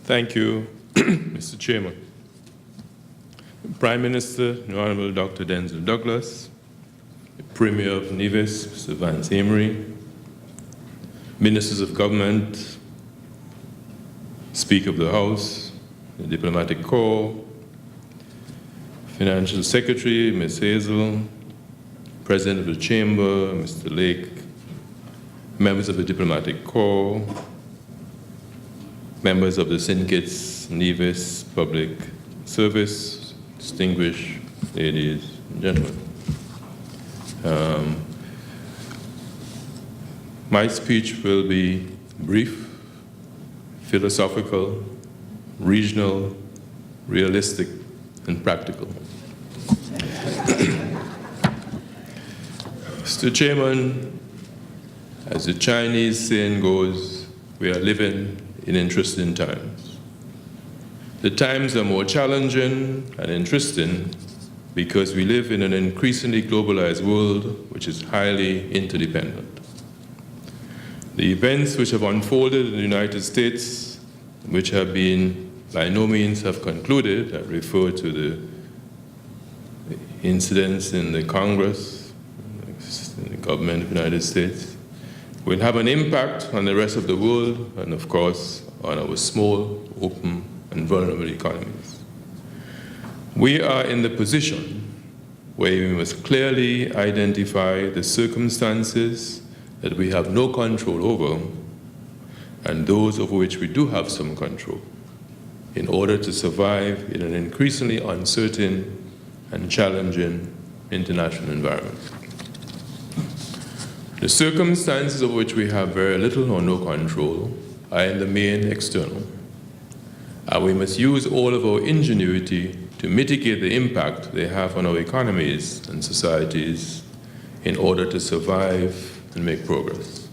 Thank you, Mr. Chairman. Prime Minister, the Honorable Dr. Denzel Douglas, the Premier of Nevis, Mr. Vance Amory, Ministers of Government, Speaker of the House, the Diplomatic Corps, Financial Secretary, Ms. Hazel, President of the Chamber, Mr. Lake, members of the Diplomatic Corps, members of the St. Kitts-Nevis Public Service, distinguished ladies and gentlemen. My speech will be brief, philosophical, regional, realistic, and practical. Mr. Chairman, as the Chinese saying goes, we are living in interesting times. The times are more challenging and interesting because we live in an increasingly globalized world which is highly interdependent. The events which have unfolded in the United States, which have been by no means have concluded, I refer to the incidents in the Congress, in the government of the United States, will have an impact on the rest of the world and, of course, on our small, open, and vulnerable economies. We are in the position where we must clearly identify the circumstances that we have no control over and those over which we do have some control in order to survive in an increasingly uncertain and challenging international environment. The circumstances of which we have very little or no control are in the main external, and we must use all of our ingenuity to mitigate the impact they have on our economies and societies in order to survive and make progress.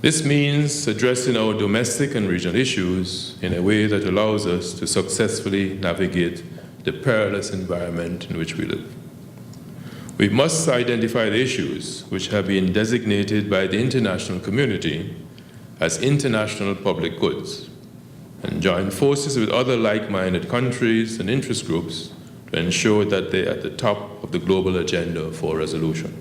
This means addressing our domestic and regional issues in a way that allows us to successfully navigate the perilous environment in which we live. We must identify the issues which have been designated by the international community as international public goods and join forces with other like-minded countries and interest groups to ensure that they are at the top of the global agenda for resolution.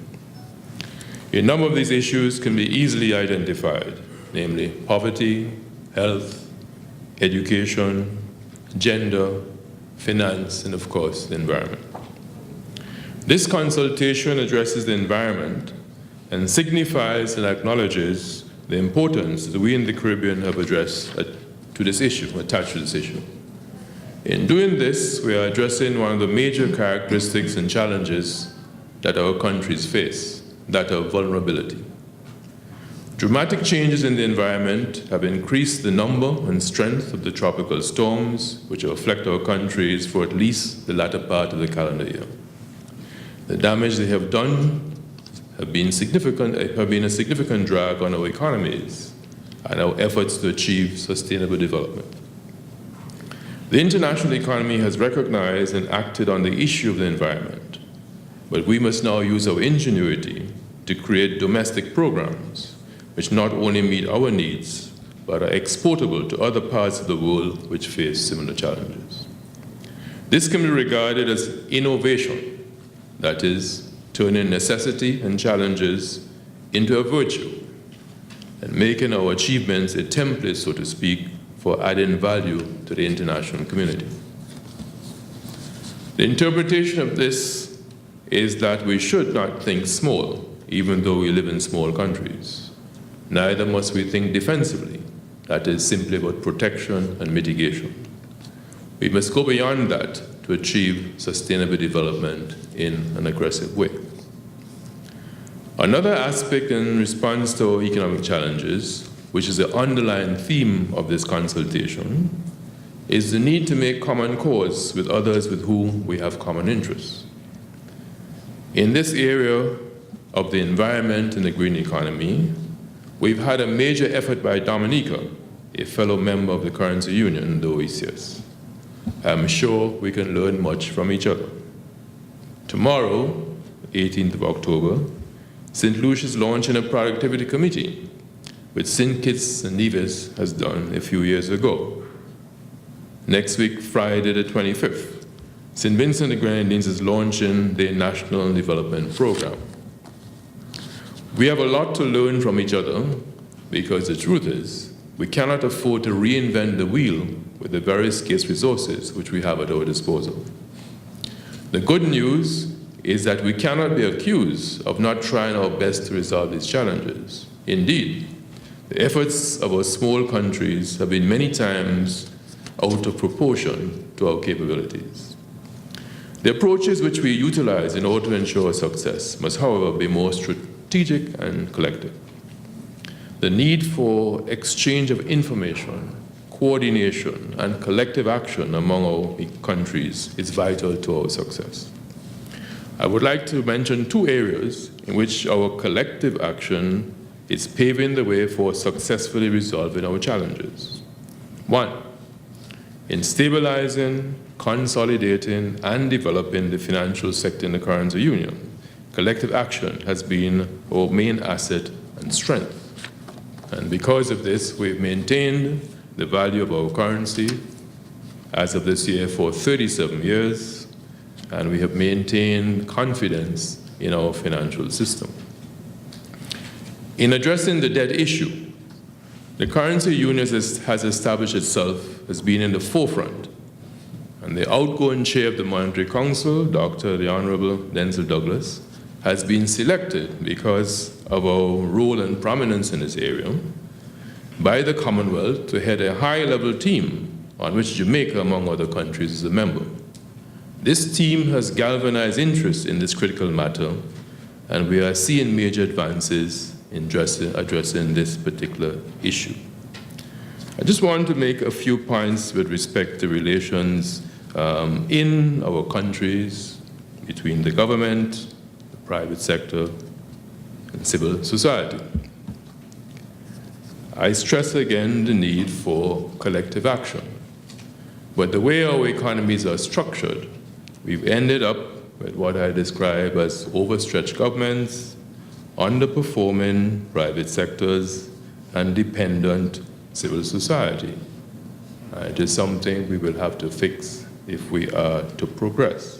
A number of these issues can be easily identified, namely poverty, health, education, gender, finance, and of course, the environment. This consultation addresses the environment and signifies and acknowledges the importance that we in the Caribbean have addressed to this issue, attached to this issue. In doing this, we are addressing one of the major characteristics and challenges that our countries face, that of vulnerability. Dramatic changes in the environment have increased the number and strength of the tropical storms which will affect our countries for at least the latter part of the calendar year. The damage they have done have been a significant drag on our economies and our efforts to achieve sustainable development. The international economy has recognized and acted on the issue of the environment, but we must now use our ingenuity to create domestic programs which not only meet our needs, but are exportable to other parts of the world which face similar challenges. This can be regarded as innovation, that is, turning necessity and challenges into a virtue and making our achievements a template, so to speak, for adding value to the international community. The interpretation of this is that we should not think small, even though we live in small countries. Neither must we think defensively, that is simply about protection and mitigation. We must go beyond that to achieve sustainable development in an aggressive way. Another aspect in response to our economic challenges, which is the underlying theme of this consultation, is the need to make common cause with others with whom we have common interests. In this area of the environment and the green economy, we've had a major effort by Dominica, a fellow member of the Currency Union, the OECS. I'm sure we can learn much from each other. Tomorrow, 18th of October, St. Lucia's launching a productivity committee which St. Kitts-Nevis has done a few years ago. Next week, Friday the 25th, St. Vincent and the Grenadines is launching their National Development Program. We have a lot to learn from each other because the truth is, we cannot afford to reinvent the wheel with the very scarce resources which we have at our disposal. The good news is that we cannot be accused of not trying our best to resolve these challenges. Indeed, the efforts of our small countries have been many times out of proportion to our capabilities. The approaches which we utilize in order to ensure success must, however, be more strategic and collective. The need for exchange of information, coordination, and collective action among our countries is vital to our success. I would like to mention two areas in which our collective action is paving the way for successfully resolving our challenges. One, in stabilizing, consolidating, and developing the financial sector in the currency union, collective action has been our main asset and strength. And because of this, we've maintained the value of our currency as of this year for 37 years, and we have maintained confidence in our financial system. In addressing the debt issue, the currency union has established itself as being in the forefront, and the outgoing chair of the Monetary Council, the Honorable Denzel Douglas, has been selected because of our role and prominence in this area by the Commonwealth to head a high-level team on which Jamaica, among other countries, is a member. This team has galvanized interest in this critical matter, and we are seeing major advances in addressing this particular issue. I just want to make a few points with respect to relations in our countries between the government, the private sector, and civil society. I stress again the need for collective action. But the way our economies are structured, we've ended up with what I describe as overstretched governments, underperforming private sectors, and dependent civil society. It is something we will have to fix if we are to progress.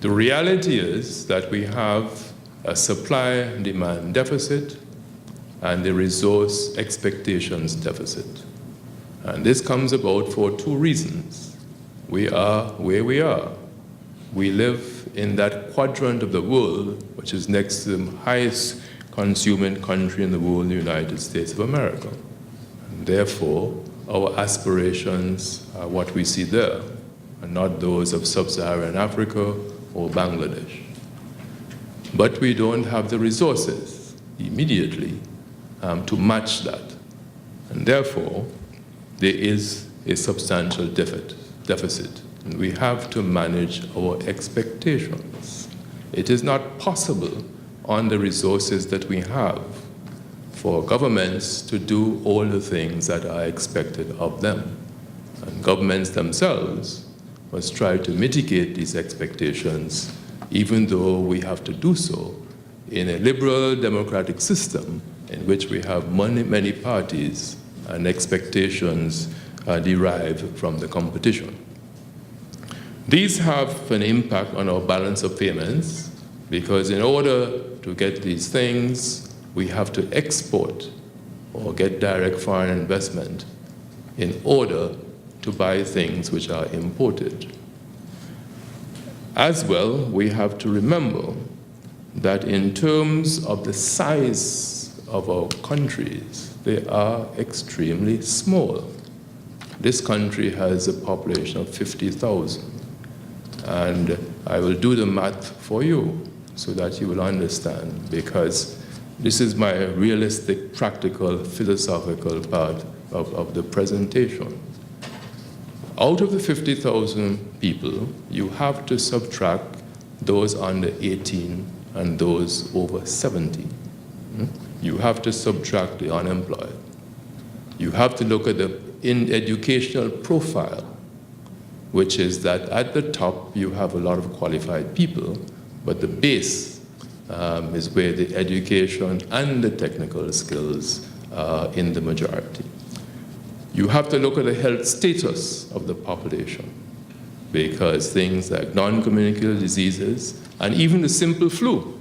The reality is that we have a supply and demand deficit and a resource expectations deficit. And this comes about for two reasons. We are where we are. We live in that quadrant of the world which is next to the highest consuming country in the world, the United States of America. And therefore, our aspirations are what we see there, and not those of sub-Saharan Africa or Bangladesh. But we don't have the resources immediately to match that. And therefore, there is a substantial deficit. And we have to manage our expectations. It is not possible on the resources that we have for governments to do all the things that are expected of them. And governments themselves must try to mitigate these expectations, even though we have to do so in a liberal democratic system in which we have many parties and expectations derived from the competition. These have an impact on our balance of payments because in order to get these things, we have to export or get direct foreign investment in order to buy things which are imported. As well, we have to remember that in terms of the size of our countries, they are extremely small. This country has a population of 50,000. And I will do the math for you so that you will understand, because this is my realistic, practical, philosophical part of the presentation. Out of the 50,000 people, you have to subtract those under 18 and those over 70. You have to subtract the unemployed. You have to look at the educational profile, which is that at the top you have a lot of qualified people, but the base is where the education and the technical skills in the majority. You have to look at the health status of the population, because things like non-communicable diseases and even the simple flu.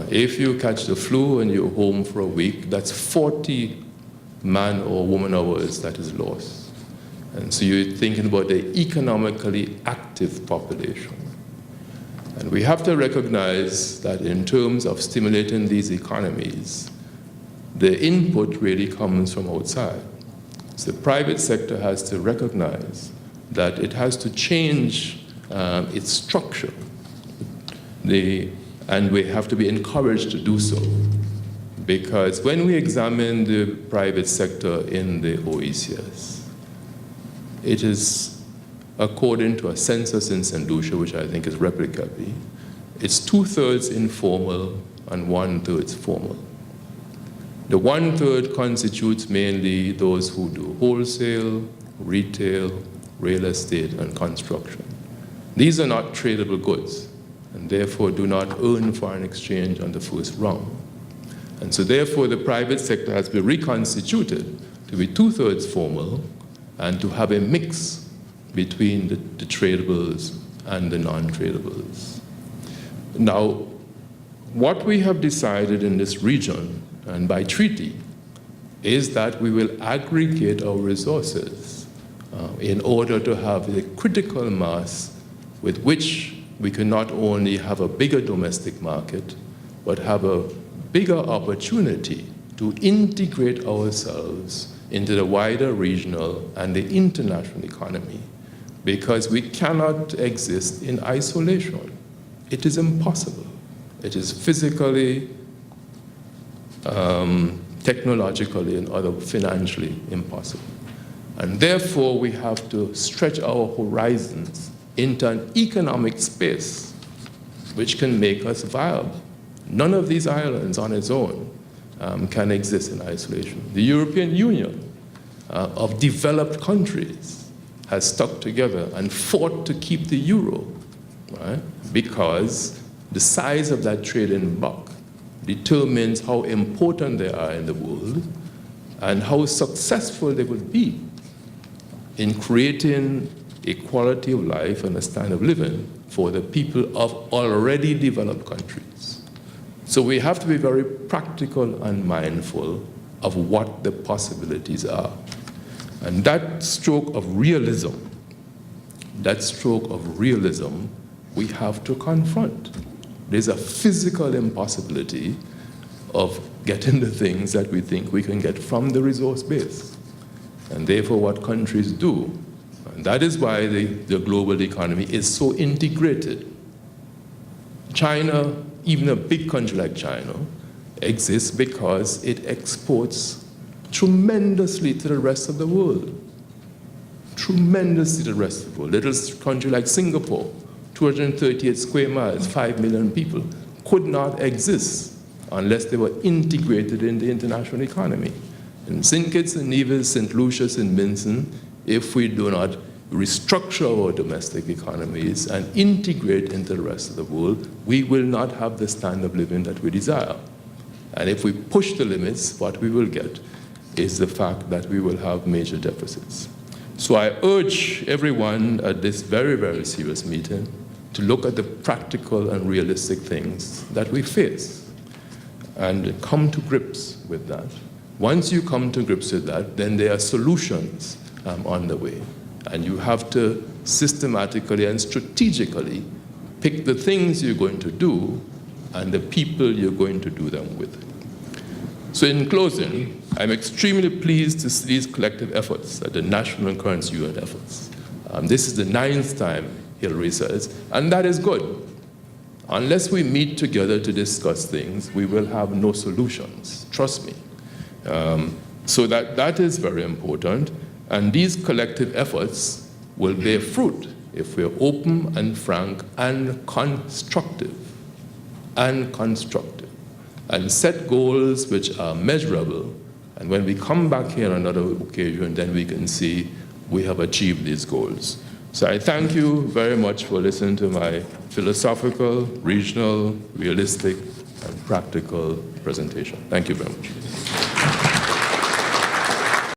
If you catch the flu and you're home for a week, that's 40 man or woman hours that is lost. And so you're thinking about the economically active population. And we have to recognize that in terms of stimulating these economies, the input really comes from outside. So the private sector has to recognize that it has to change its structure. And we have to be encouraged to do so. Because when we examine the private sector in the OECS, it is, according to a census in St. Lucia, which I think is replicably, it's 2/3 informal and 1/3 formal. The 1/3 constitutes mainly those who do wholesale, retail, real estate, and construction. These are not tradable goods, and therefore do not earn foreign exchange on the first round. And so therefore the private sector has been reconstituted to be 2/3 formal and to have a mix between the tradables and the non-tradables. Now, what we have decided in this region, and by treaty, is that we will aggregate our resources in order to have a critical mass with which we can not only have a bigger domestic market, but have a bigger opportunity to integrate ourselves into the wider regional and the international economy, because we cannot exist in isolation. It is impossible. It is physically, technologically, and financially impossible. And therefore, we have to stretch our horizons into an economic space which can make us viable. None of these islands on its own can exist in isolation. The European Union of developed countries has stuck together and fought to keep the euro, right? Because the size of that trading bloc determines how important they are in the world and how successful they will be in creating a quality of life and a standard of living for the people of already developed countries. So we have to be very practical and mindful of what the possibilities are. And that stroke of realism, we have to confront. There's a physical impossibility of getting the things that we think we can get from the resource base. And therefore what countries do, and that is why the global economy is so integrated. China, even a big country like China, exists because it exports tremendously to the rest of the world. Tremendously to the rest of the world. Little country like Singapore, 238 square miles, 5 million people, could not exist unless they were integrated in the international economy. In St. Kitts-Nevis, St. Lucia, St. Vincent, if we do not restructure our domestic economies and integrate into the rest of the world, we will not have the standard of living that we desire. And if we push the limits, what we will get is the fact that we will have major deficits. So I urge everyone at this very, very serious meeting to look at the practical and realistic things that we face and come to grips with that. Once you come to grips with that, then there are solutions on the way. And you have to systematically and strategically pick the things you're going to do and the people you're going to do them with. So in closing, I'm extremely pleased to see these collective efforts at the national and current UN efforts. This is the 9th time Hillary says, and that is good. Unless we meet together to discuss things, we will have no solutions, trust me. So that is very important. And these collective efforts will bear fruit if we're open and frank and constructive, and set goals which are measurable. And when we come back here on another occasion, then we can see we have achieved these goals. So I thank you very much for listening to my philosophical, regional, realistic, and practical presentation. Thank you very much.